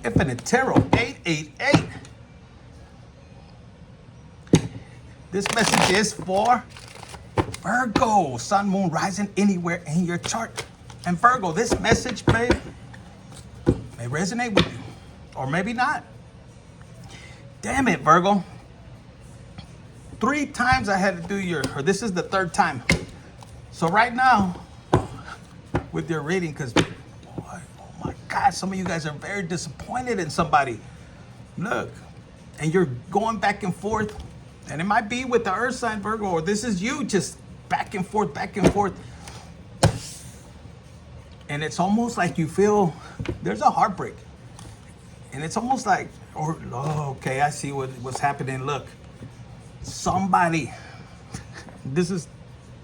Infinite Tarot 888. This message is for Virgo, sun, moon, rising anywhere in your chart. And Virgo, this message may resonate with you, or maybe not. Damn it, Virgo. 3 times I had to do this is the 3rd time. So right now, with your reading, because, oh my God, some of you guys are very disappointed in somebody. Look, and you're going back and forth, and it might be with the Earth sign, Virgo, or this is you just back and forth, back and forth. And it's almost like you feel there's a heartbreak. And it's almost like, okay, I see what's happening. Look, somebody, this is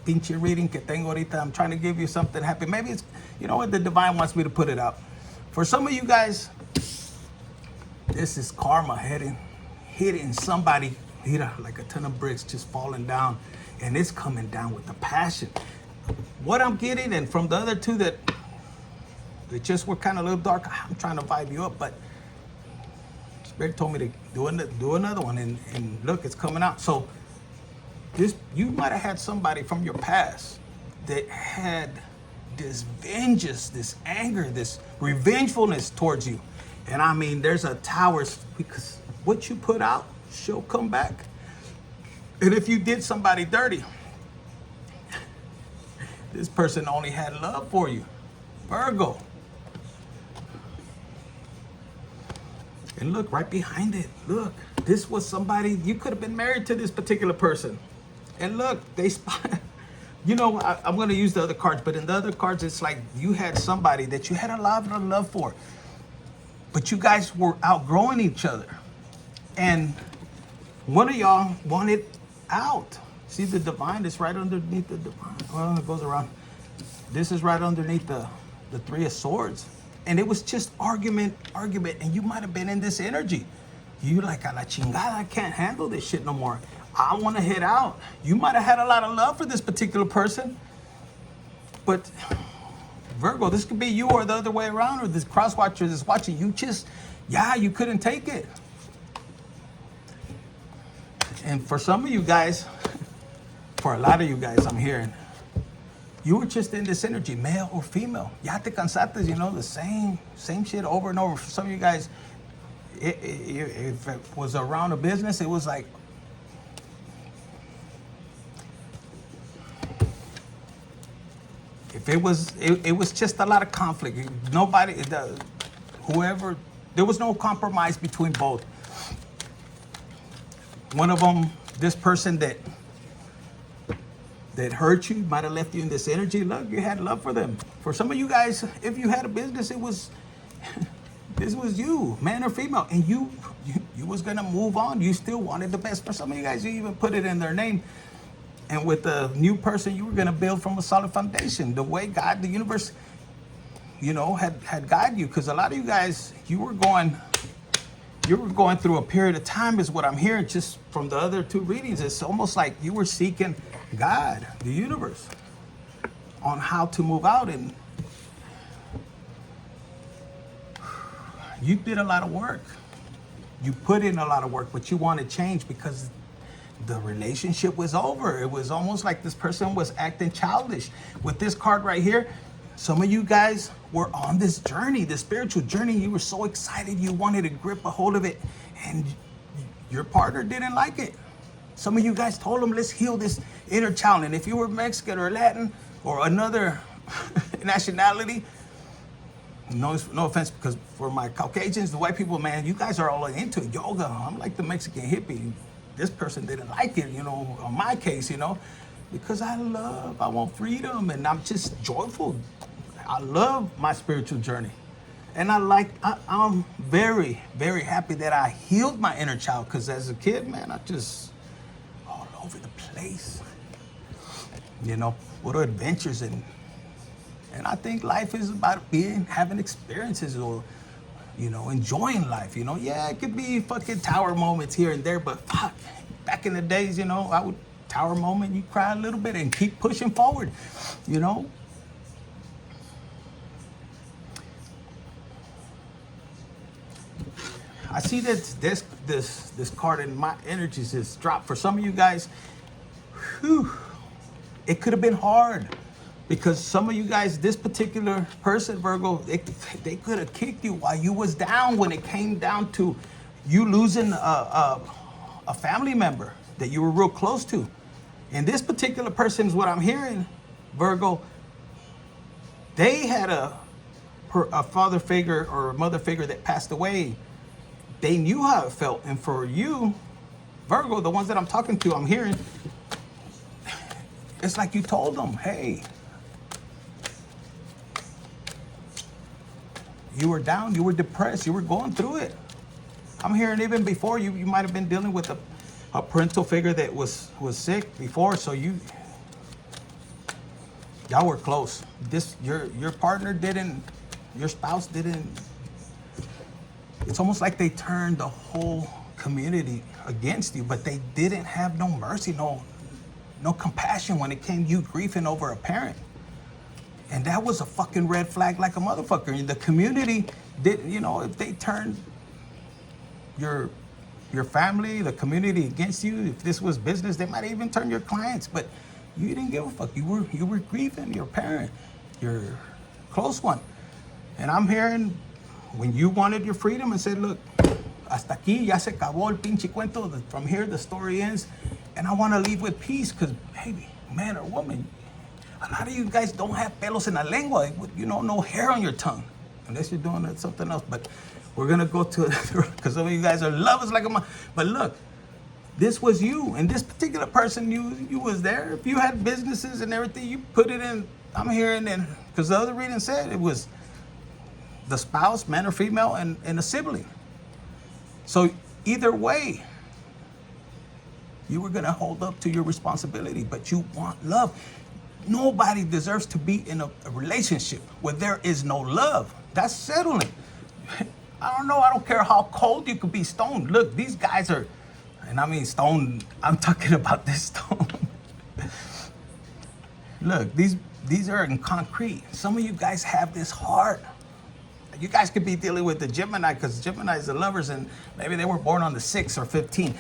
pinche reading que tengo ahorita. I'm trying to give you something happy. Maybe it's, you know what, the divine wants me to put it out. For some of you guys, this is karma hitting somebody, like a ton of bricks just falling down. And it's coming down with the passion. What I'm getting, and from the other 2 that just were kind of a little dark, I'm trying to vibe you up, but Spirit told me to do another one, and look, it's coming out. So you might have had somebody from your past that had this vengeance, this anger, this revengefulness towards you. And I mean, there's a tower, because what you put out, she'll come back. And if you did somebody dirty, this person only had love for you. Virgo. And look, right behind it, look, this was somebody, you could have been married to this particular person. And look, you know, I'm going to use the other cards, but in the other cards, it's like you had somebody that you had a lot of love for, but you guys were outgrowing each other. And one of y'all wanted out. See, the divine is right underneath the divine. Well, it goes around. This is right underneath the 3 of Swords. And it was just argument. And you might have been in this energy. You like, a la chingada, I can't handle this shit no more. I want to head out. You might have had a lot of love for this particular person. But Virgo, this could be you or the other way around, or this cross watcher that's watching. You just, you couldn't take it. And for some of you guys, for a lot of you guys, I'm hearing, you were just in this energy, male or female. Ya te cansaste, you know, the same shit over and over. For some of you guys, if it was around a business, it was like, if it was just a lot of conflict. Nobody, whoever, there was no compromise between both. One of them, this person that hurt you, might have left you in this energy. Look, you had love for them. For some of you guys, if you had a business, this was you, man or female, and you was gonna move on. You still wanted the best. For some of you guys, you even put it in their name. And with the new person, you were gonna build from a solid foundation. The way God, the universe, you know, had guided you. Because a lot of you guys, you were going through a period of time, is what I'm hearing just from the other 2 readings. It's almost like you were seeking God, the universe, on how to move out. And you did a lot of work. You put in a lot of work, but you wanted change because the relationship was over. It was almost like this person was acting childish. With this card right here, some of you guys were on this journey, this spiritual journey. You were so excited. You wanted to grip a hold of it, and your partner didn't like it. Some of you guys told them, let's heal this inner child. And if you were Mexican or Latin or another nationality, no offense, because for my Caucasians, the white people, man, you guys are all into yoga. I'm like the Mexican hippie. This person didn't like it, you know, on my case, you know, because I want freedom, and I'm just joyful. I love my spiritual journey. And I'm very, very happy that I healed my inner child, because as a kid, man, I just all over the place. You know, what are adventures, and I think life is about having experiences, or, you know, enjoying life, you know. Yeah, it could be fucking tower moments here and there, but fuck, back in the days, you know, I would tower moment, you cry a little bit and keep pushing forward, you know. I see that this card in my energies is dropped. For some of you guys, whew, it could have been hard. Because some of you guys, this particular person, Virgo, they could have kicked you while you was down when it came down to you losing a family member that you were real close to. And this particular person is what I'm hearing, Virgo. They had a father figure or a mother figure that passed away. They knew how it felt. And for you, Virgo, the ones that I'm talking to, I'm hearing, it's like you told them, hey, you were down, you were depressed, you were going through it. I'm hearing even before you might have been dealing with a parental figure that was sick before, so y'all were close. Your partner didn't, your spouse didn't. It's almost like they turned the whole community against you, but they didn't have no mercy, no compassion when it came to you grieving over a parent. And that was a fucking red flag like a motherfucker. And the community did, if they turned your family, the community against you, if this was business, they might even turn your clients. But you didn't give a fuck. You were grieving your parent, your close one. And I'm hearing when you wanted your freedom and said, look, hasta aquí ya se acabó el pinche cuento. From here the story ends, and I want to leave with peace. Because, baby, man or woman, a lot of you guys don't have pelos en la lengua. No hair on your tongue. Unless you're doing something else. But we're going to go to it because some of you guys are lovers like a mom. But look, this was you. And this particular person, you was there. If you had businesses and everything, you put it in. I'm hearing, because the other reading said it was the spouse, man or female, and a sibling. So either way, you were going to hold up to your responsibility. But you want love. Nobody deserves to be in a relationship where there is no love. That's settling. I don't know. I don't care how cold you could be stoned. Look, these guys are, and I mean stoned, I'm talking about this stone. Look, these are in concrete. Some of you guys have this heart. You guys could be dealing with the Gemini because Gemini is the lovers and maybe they were born on the 6th or 15.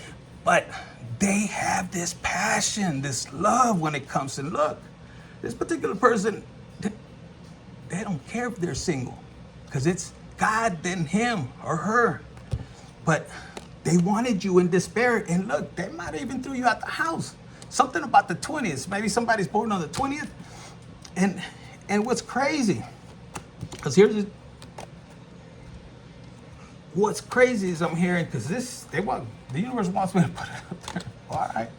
But they have this passion, this love when it comes to, look, this particular person, they don't care if they're single because it's God, then him or her. But they wanted you in despair. And look, they might have even threw you out the house. Something about the 20th. Maybe somebody's born on the 20th. And what's crazy, because what's crazy is I'm hearing, because the universe wants me to put it up there. All right.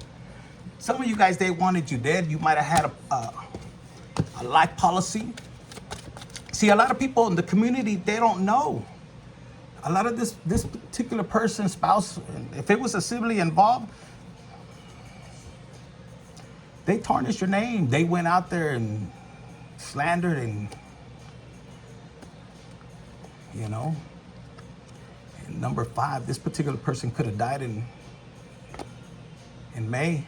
Some of you guys, they wanted you dead. You might have had a life policy. See, a lot of people in the community, they don't know. A lot of this particular person's spouse, if it was a sibling involved, they tarnished your name. They went out there and slandered and, And number 5, this particular person could have died in May.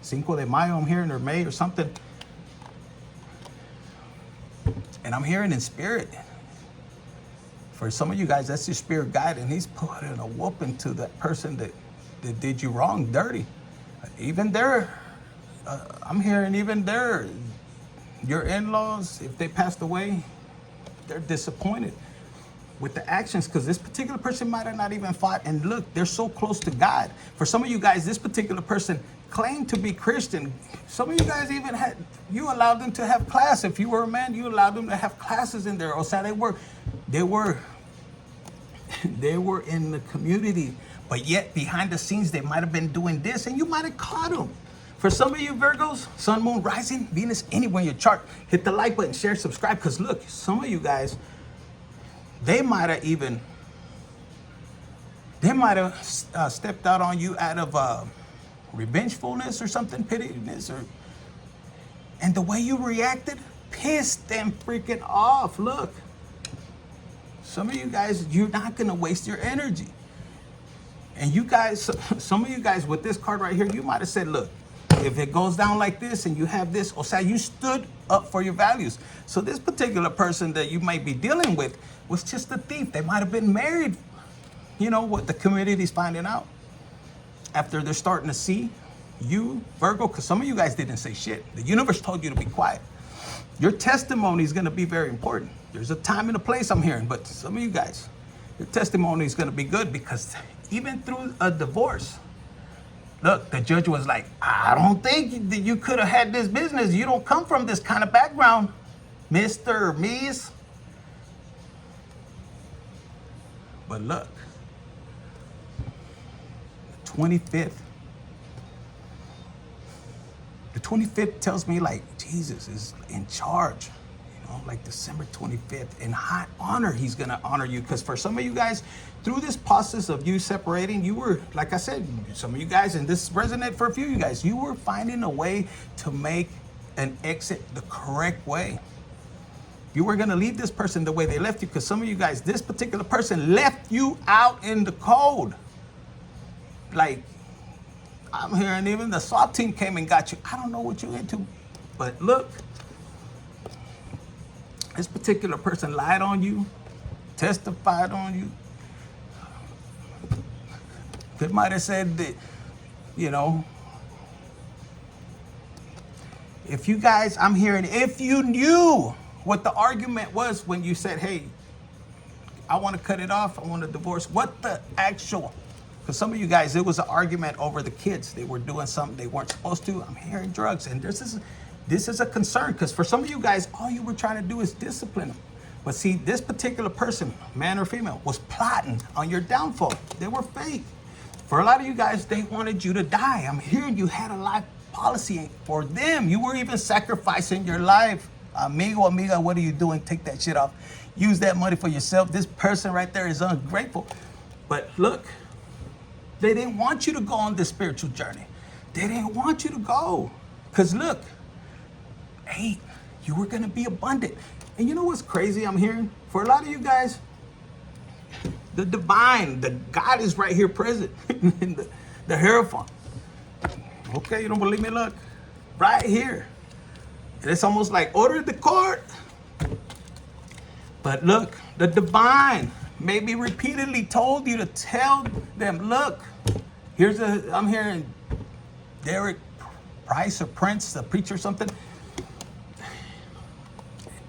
Cinco de Mayo, I'm hearing, or May or something. And I'm hearing in spirit. For some of you guys, that's your spirit guide, and he's putting a whooping to that person that did you wrong, dirty. Even there, I'm hearing even there, your in-laws, if they passed away, they're disappointed with the actions because this particular person might have not even fought. And look, they're so close to God. For some of you guys, this particular person claimed to be Christian. Some of you guys even you allowed them to have class. If you were a man, you allowed them to have classes in there. O sea, they were in the community, but yet behind the scenes, they might have been doing this and you might have caught them. For some of you Virgos, Sun, Moon, Rising, Venus, anywhere in your chart, hit the like button, share, subscribe. Because look, some of you guys, they might have stepped out on you out of revengefulness or something, pitiness, and the way you reacted pissed them freaking off. Look, some of you guys, you're not gonna waste your energy. And you guys, some of you guys with this card right here, you might have said, look, if it goes down like this and you have this, o sea, you stood up for your values. So this particular person that you might be dealing with was just a thief. They might have been married. you know, what the community's finding out after they're starting to see you, Virgo, because some of you guys didn't say shit. The universe told you to be quiet. Your testimony is going to be very important. There's a time and a place I'm hearing, but some of you guys, your testimony is going to be good because even through a divorce, look, the judge was like, I don't think that you could have had this business. You don't come from this kind of background, Mr. or Ms. But look, the 25th. The 25th tells me like Jesus is in charge, you know, like December 25th. In high honor, he's going to honor you. Because for some of you guys, through this process of you separating, you were, like I said, some of you guys, and this resonated for a few of you guys, you were finding a way to make an exit the correct way. You were going to leave this person the way they left you, because some of you guys, this particular person left you out in the cold. Like, I'm hearing even the SWAT team came and got you. I don't know what you're into, but look, this particular person lied on you, testified on you. They might have said that, you know, if you guys, I'm hearing, if you knew what the argument was when you said, hey, I want to cut it off, I want a divorce, what the actual, because some of you guys, it was an argument over the kids. They were doing something they weren't supposed to. I'm hearing drugs. And this is a concern, because for some of you guys, all you were trying to do is discipline them. But see, this particular person, man or female, was plotting on your downfall. They were fake. For a lot of you guys, they wanted you to die. I'm hearing you had a life policy for them. You were even sacrificing your life. Amigo, amiga, what are you doing? Take that shit off. Use that money for yourself. This person right there is ungrateful. But look, they didn't want you to go on this spiritual journey. They didn't want you to go. Because look, 8, you were going to be abundant. And you know what's crazy I'm hearing? For a lot of you guys, the divine, the God is right here present in the Hierophant. Okay, you don't believe me? Look, right here. And it's almost like order the court. But look, the divine maybe repeatedly told you to tell them, look, I'm hearing Derek Price or Prince, the preacher or something.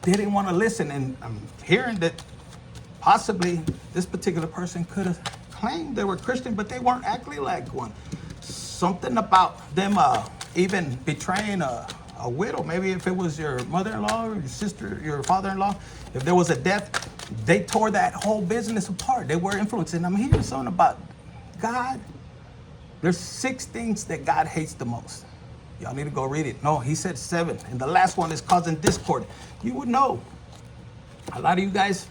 They didn't want to listen. And I'm hearing that possibly this particular person could have claimed they were Christian, but they weren't acting like one. Something about them even betraying a widow. Maybe if it was your mother-in-law or your sister, your father-in-law, if there was a death, they tore that whole business apart. They were influenced. And I'm hearing something about God. There's 6 things that God hates the most. Y'all need to go read it. No, he said 7. And the last one is causing discord. You would know. A lot of you guys,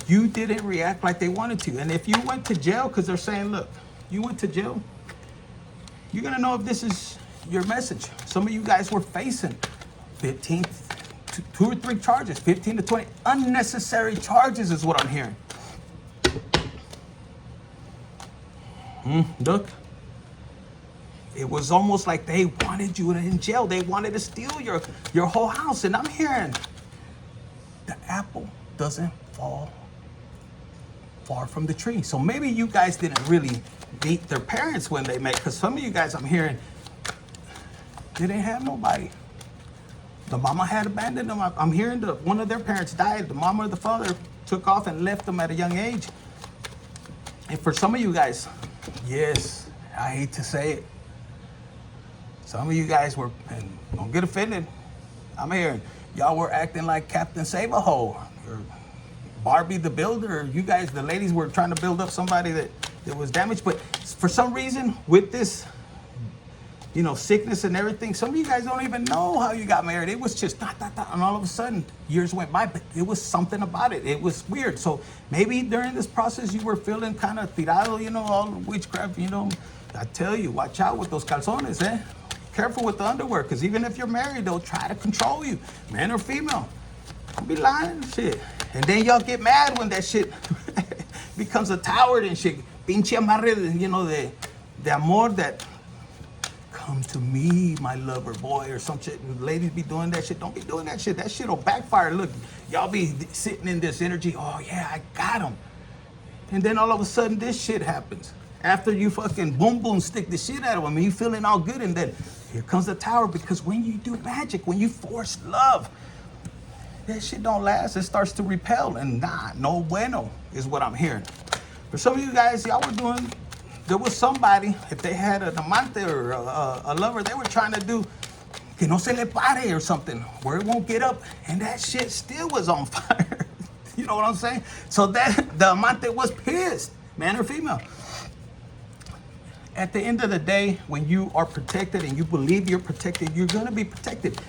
you didn't react like they wanted to. And if you went to jail, because they're saying, look, you went to jail, you're going to know if this is your message. Some of you guys were facing 15, 2 or 3 charges, 15 to 20 unnecessary charges is what I'm hearing. Look, it was almost like they wanted you in jail. They wanted to steal your whole house. And I'm hearing the apple doesn't fall far from the tree. So maybe you guys didn't really meet their parents when they met, because some of you guys, I'm hearing, they didn't have nobody. The mama had abandoned them. I'm hearing one of their parents died. The mama or the father took off and left them at a young age. And for some of you guys, yes, I hate to say it, some of you guys were, and don't get offended, I'm hearing, y'all were acting like Captain Save-A-Hole or Barbie the Builder. You guys, the ladies were trying to build up somebody that was damaged. But for some reason, with this, you know, sickness and everything, some of you guys don't even know how you got married. It was just and all of a sudden, years went by, but it was something about it. It was weird. So maybe during this process, you were feeling kind of tirado, you know, all the witchcraft, you know. I tell you, watch out with those calzones, eh? Careful with the underwear, because even if you're married, they'll try to control you, man or female. Don't be lying and shit. And then y'all get mad when that shit becomes a tower and shit. Pinche amarre, you know, the amor that, come to me, my lover boy, or some shit. And ladies be doing that shit. Don't be doing that shit. That shit'll backfire. Look, y'all be sitting in this energy. Oh yeah, I got him. And then all of a sudden this shit happens. After you fucking boom boom stick the shit out of them and you feeling all good, and then here comes the tower. Because when you do magic, when you force love, that shit don't last. It starts to repel, and no bueno is what I'm hearing. For some of you guys, y'all were doing, there was somebody, if they had an amante or a lover, they were trying to do que no se le pare or something, where it won't get up, and that shit still was on fire. You know what I'm saying? So that the amante was pissed, man or female. At the end of the day, when you are protected and you believe you're protected, you're gonna be protected.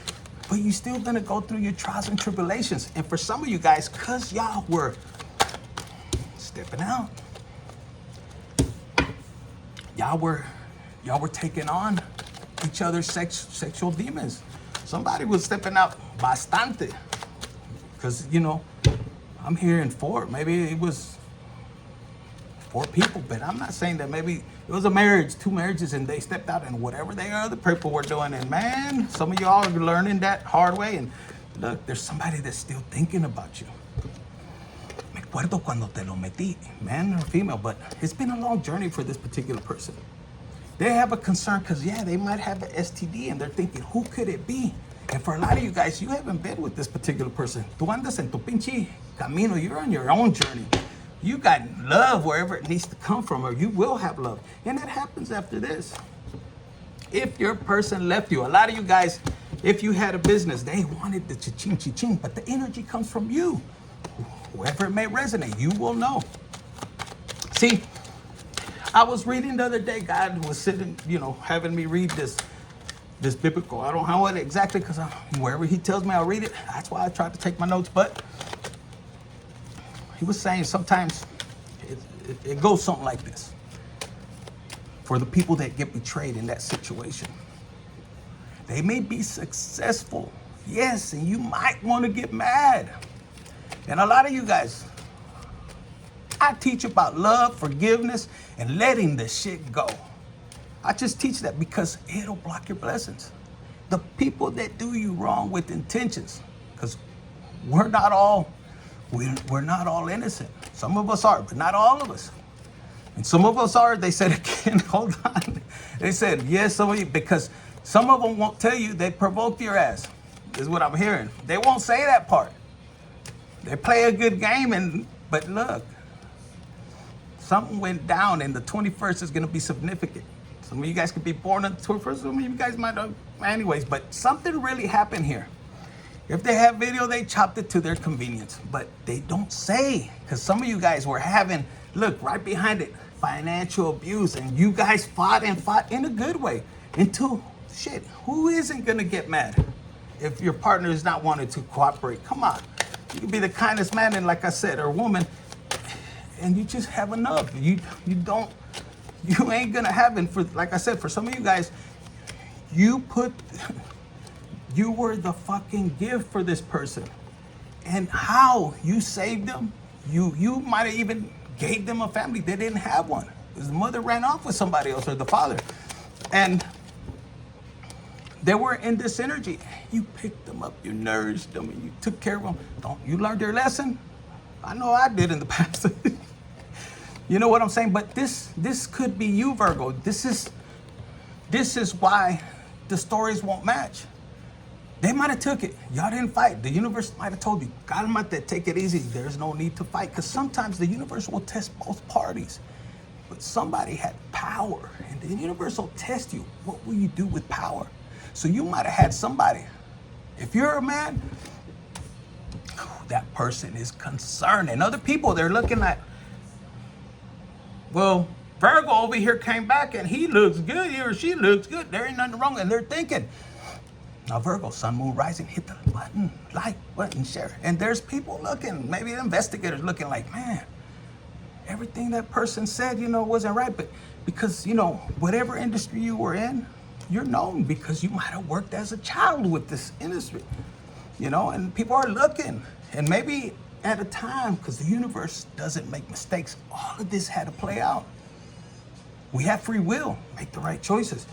But you're still gonna go through your trials and tribulations. And for some of you guys, cause y'all were stepping out, y'all were taking on each other's sexual demons. Somebody was stepping out bastante. Cause you know, I'm hearing 4, maybe it was 4 people, but I'm not saying that. Maybe it was a marriage, 2 marriages, and they stepped out and whatever they other people were doing. And man, some of y'all are learning that hard way. And look, there's somebody that's still thinking about you. Me acuerdo cuando te lo metí, man or female, but it's been a long journey for this particular person. They have a concern because, yeah, they might have an STD and they're thinking, who could it be? And for a lot of you guys, you haven't been with this particular person. Tú andas en tu pinche camino. You're on your own journey. You got love wherever it needs to come from, or you will have love. And that happens after this. If your person left you, a lot of you guys, if you had a business, they wanted the cha-ching, but the energy comes from you. Whoever it may resonate, you will know. See, I was reading the other day, God was sitting, you know, having me read this biblical. I don't know it exactly because wherever he tells me I'll read it. That's why I tried to take my notes. But he was saying sometimes it goes something like this. For the people that get betrayed in that situation, they may be successful, yes, and you might want to get mad. And a lot of you guys, I teach about love, forgiveness, and letting the shit go. I just teach that because it'll block your blessings. The people that do you wrong with intentions, because we're not all innocent. Some of us are, but not all of us. And some of us are, they said again, hold on. They said, yes, some of you, because some of them won't tell you they provoked your ass, is what I'm hearing. They won't say that part. They play a good game, but look, something went down and the 21st is gonna be significant. Some of you guys could be born on the 21st, some of you guys might not, anyways, but something really happened here. If they have video, they chopped it to their convenience, but they don't say, because some of you guys were having, look, right behind it, financial abuse, and you guys fought in a good way until, shit, who isn't gonna get mad if your partner is not wanting to cooperate? Come on, you can be the kindest man, and like I said, or woman, and you just have enough. You ain't gonna have it. For, like I said, for some of you guys, you were the fucking gift for this person. And how you saved them, you might have even gave them a family. They didn't have one. The mother ran off with somebody else, or the father. And they were in this energy. You picked them up, you nourished them, and you took care of them. You learned your lesson? I know I did in the past. You know what I'm saying? But this could be you, Virgo. This is why the stories won't match. They might have took it. Y'all didn't fight. The universe might have told you, Cálmate, take it easy. There's no need to fight. Because sometimes the universe will test both parties. But somebody had power. And the universe will test you. What will you do with power? So you might have had somebody. If you're a man, that person is concerned. And other people, they're looking at, well, Virgo over here came back and he looks good, he or she looks good. There ain't nothing wrong. And they're thinking, now Virgo, sun, moon, rising, hit the button, like button, share. And there's people looking, maybe investigators looking like, man, everything that person said, wasn't right. But because, whatever industry you were in, you're known because you might have worked as a child with this industry, and people are looking. And maybe at a time, because the universe doesn't make mistakes, all of this had to play out. We have free will, make the right choices.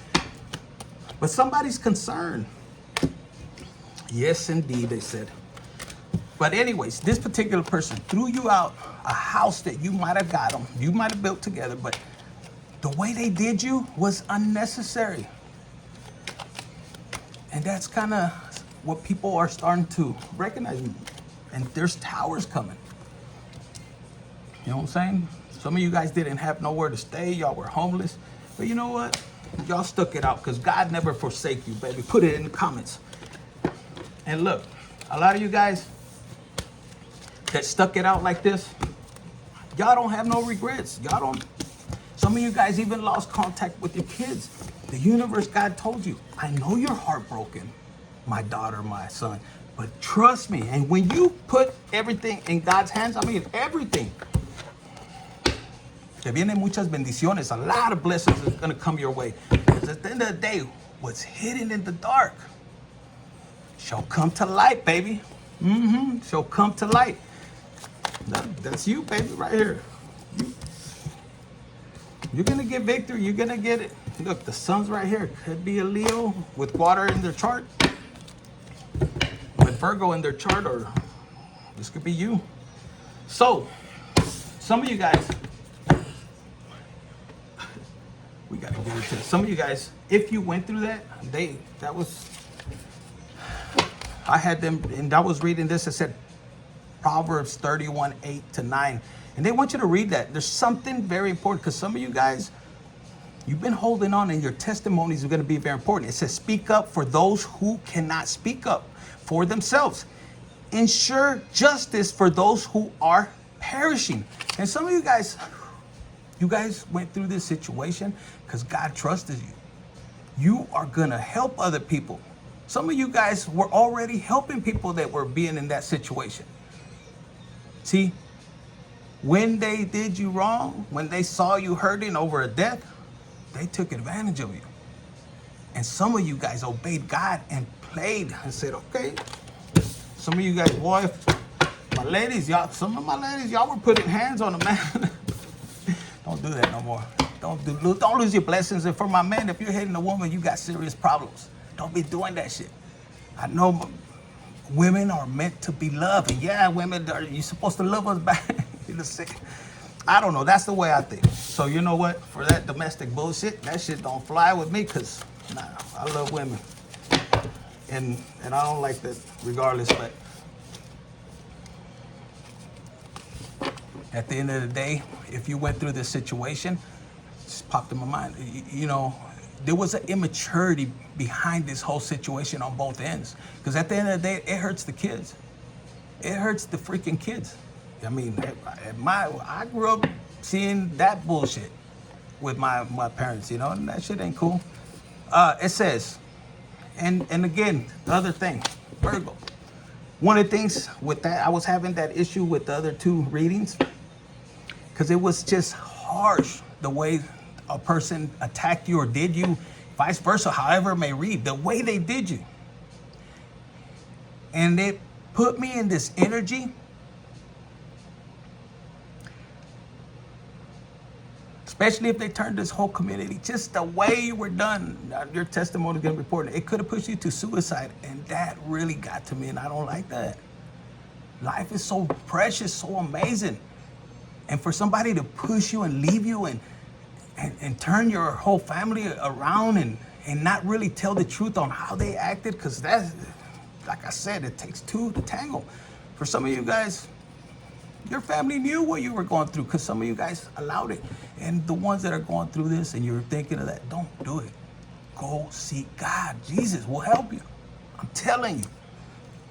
But somebody's concerned. Yes, indeed, they said. But anyways, this particular person threw you out a house that you might have got them, you might have built together, but the way they did you was unnecessary. And that's kind of what people are starting to recognize. And there's towers coming. You know what I'm saying? Some of you guys didn't have nowhere to stay. Y'all were homeless. But you know what? Y'all stuck it out because God never forsake you, baby. Put it in the comments. And look, a lot of you guys that stuck it out like this, y'all don't have no regrets. Y'all don't. Some of you guys even lost contact with your kids. The universe, God told you, I know you're heartbroken, my daughter, my son, but trust me. And when you put everything in God's hands, I mean everything, te vienen muchas bendiciones. A lot of blessings is going to come your way. Because at the end of the day, what's hidden in the dark shall come to light, baby. Shall come to light. That's you, baby, right here. You're going to get victory. You're going to get it. Look, the sun's right here. Could be a Leo with water in their chart. With Virgo in their chart, or this could be you. So, some of you guys, we got to get into it. Some of you guys, if you went through that, I had them, and I was reading this. It said Proverbs 31, 8-9. And they want you to read that. There's something very important, because some of you guys, you've been holding on, and your testimonies are going to be very important. It says, speak up for those who cannot speak up for themselves. Ensure justice for those who are perishing. And some of you guys went through this situation because God trusted you. You are going to help other people. Some of you guys were already helping people that were being in that situation. See, when they did you wrong, when they saw you hurting over a death, they took advantage of you. And some of you guys obeyed God and played and said, okay. Some of you guys, boy, my ladies, some of my ladies, y'all were putting hands on a man. Don't do that no more. Don't lose your blessings. And for my men, if you're hitting a woman, you got serious problems. Don't be doing that shit. I know women are meant to be loved. And yeah, women, you're supposed to love us back. I don't know. That's the way I think. So you know what? For that domestic bullshit, that shit don't fly with me, because nah, I love women. And I don't like that regardless. But at the end of the day, if you went through this situation, just popped in my mind, you know, there was an immaturity behind this whole situation on both ends. Because at the end of the day, it hurts the kids. It hurts the freaking kids. I mean, I grew up seeing that bullshit with my parents, you know, and that shit ain't cool. It says, and again, the other thing, Virgo. One of the things with that, I was having that issue with the other two readings, because it was just harsh the way a person attacked you or did you, vice versa, however it may read, the way they did you. And it put me in this energy. Especially if they turned this whole community, just the way you were done, your testimony is going to be important. It could have pushed you to suicide, and that really got to me, and I don't like that. Life is so precious, so amazing. And for somebody to push you and leave you and turn your whole family around and not really tell the truth on how they acted, because that's, like I said, it takes two to tangle. For some of you guys, your family knew what you were going through, because some of you guys allowed it. And the ones that are going through this and you're thinking of that, don't do it. Go seek God. Jesus will help you. I'm telling you,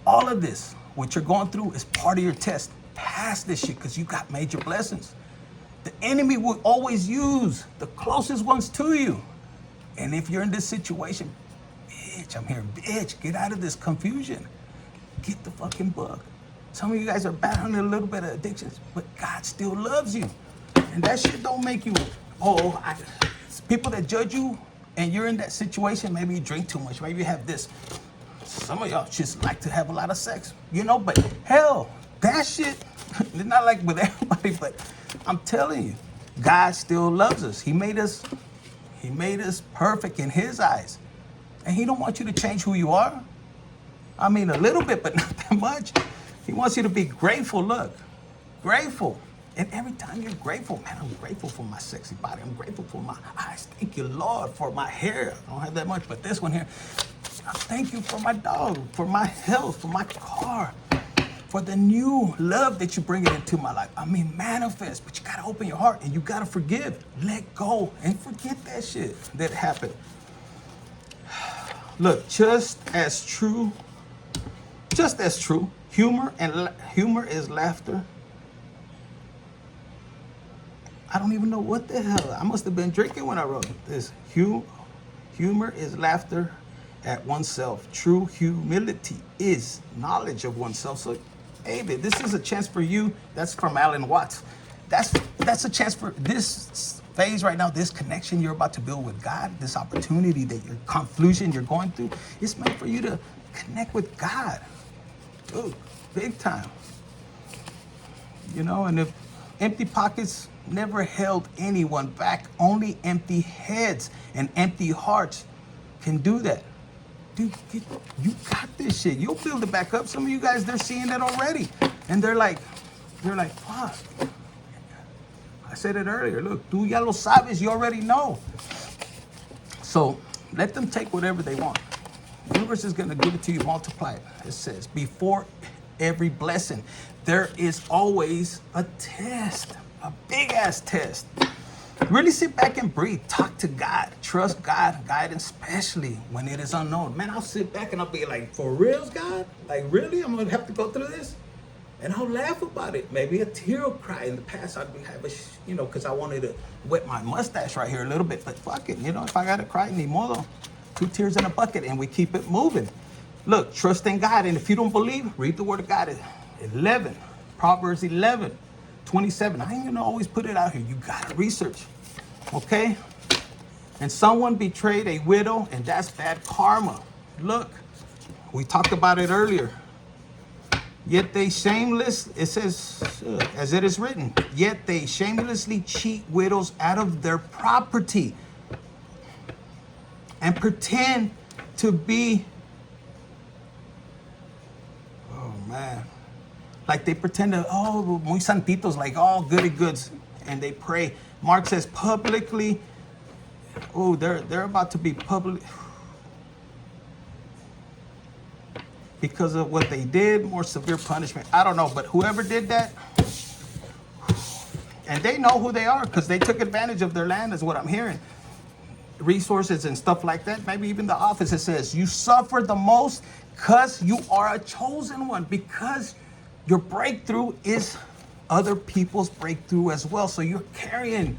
all of this, what you're going through, is part of your test. Pass this shit, because you got major blessings. The enemy will always use the closest ones to you. And if you're in this situation, bitch, I'm hearing, bitch, get out of this confusion. Get the fucking book. Some of you guys are battling a little bit of addictions, but God still loves you. And that shit don't make you, people that judge you and you're in that situation, maybe you drink too much, maybe you have this. Some of y'all just like to have a lot of sex, you know, but hell, that shit, it's not like with everybody, but I'm telling you, God still loves us. He made us perfect in his eyes. And he don't want you to change who you are. I mean, a little bit, but not that much. He wants you to be grateful. Look, grateful. And every time you're grateful, man, I'm grateful for my sexy body. I'm grateful for my eyes. Thank you, Lord, for my hair. I don't have that much, but this one here. Thank you for my dog, for my health, for my car, for the new love that you bring into my life. I mean, manifest, but you gotta open your heart and you gotta forgive. Let go and forget that shit that happened. Look, just as true, humor is laughter. I don't even know what the hell. I must have been drinking when I wrote this. Humor is laughter at oneself. True humility is knowledge of oneself. So, baby, this is a chance for you. That's from Alan Watts. That's a chance for this phase right now, this connection you're about to build with God, this opportunity that your confusion you're going through, it's meant for you to connect with God. Dude, big time. You know, and if empty pockets never held anyone back, only empty heads and empty hearts can do that. Dude, you got this shit. You'll build it back up. Some of you guys, they're seeing it already. And they're like, fuck. I said it earlier. Look, tú ya lo sabes. You already know. So let them take whatever they want. The universe is going to give it to you, multiply it. It says, before every blessing, there is always a test, a big ass test. Really sit back and breathe. Talk to God. Trust God, guidance, especially when it is unknown. Man, I'll sit back and I'll be like, for reals, God? Like, really? I'm going to have to go through this? And I'll laugh about it. Maybe a tear will cry. In the past, I'd be having, because I wanted to wet my mustache right here a little bit. But fuck it, if I got to cry, ni modo. 2 tears in a bucket, and we keep it moving. Look, trust in God. And if you don't believe, read the word of God. 11, Proverbs 11, 27. I ain't going to always put it out here. You got to research. Okay? And someone betrayed a widow, and that's bad karma. Look, we talked about it earlier. Yet they it says, as it is written, yet they shamelessly cheat widows out of their property and pretend to be, oh man, like they pretend to, muy santitos, like all goody goods, and they pray. Mark says publicly, they're about to be public. Because of what they did, more severe punishment. I don't know, but whoever did that, and they know who they are because they took advantage of their land, is what I'm hearing. Resources and stuff like that. Maybe even the office, it says, you suffer the most because you are a chosen one, because your breakthrough is other people's breakthrough as well. So you're carrying,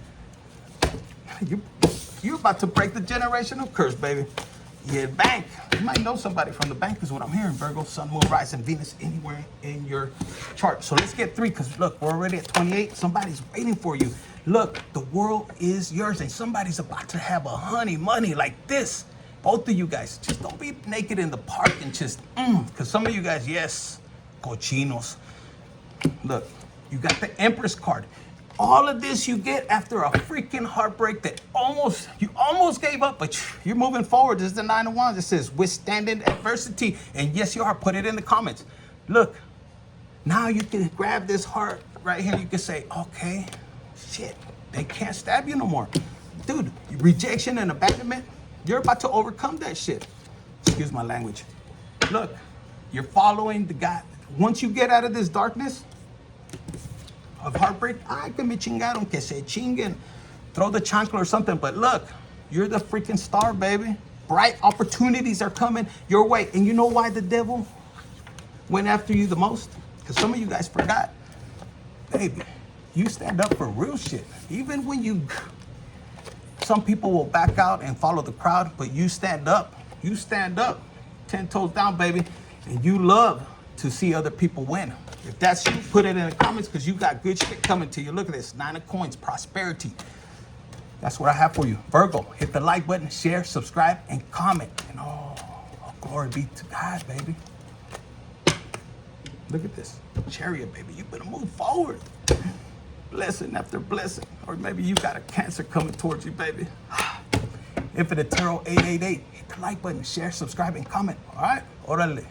you're about to break the generational curse, baby. Yeah, bank. You might know somebody from the bank is what I'm hearing. Virgo, Sun, Moon, Rising, Venus, anywhere in your chart. So let's get 3, because look, we're already at 28. Somebody's waiting for you. Look, the world is yours, and somebody's about to have a honey money like this. Both of you guys, just don't be naked in the park and just, because some of you guys, yes, cochinos. Look, you got the Empress card. All of this you get after a freaking heartbreak that you almost gave up, but you're moving forward. This is the 9 of Wands. It says withstanding adversity. And yes, you are. Put it in the comments. Look, now you can grab this heart right here. You can say, okay, shit, they can't stab you no more. Dude, rejection and abandonment, you're about to overcome that shit. Excuse my language. Look, you're following the God. Once you get out of this darkness of heartbreak, I can me chingaron que se chinguen, throw the chancla or something. But look, you're the freaking star, baby. Bright opportunities are coming your way. And you know why the devil went after you the most? Because some of you guys forgot. Baby, you stand up for real shit. Even when some people will back out and follow the crowd, but you stand up. You stand up, 10 toes down, baby. And you love to see other people win. If that's you, put it in the comments, because you got good shit coming to you. Look at this, 9 of coins, prosperity. That's what I have for you. Virgo, hit the like button, share, subscribe, and comment. And glory be to God, baby. Look at this, Chariot, baby. You better move forward. Blessing after blessing. Or maybe you got a Cancer coming towards you, baby. Infinite Tarot 888. Hit the like button, share, subscribe, and comment. All right? Orale.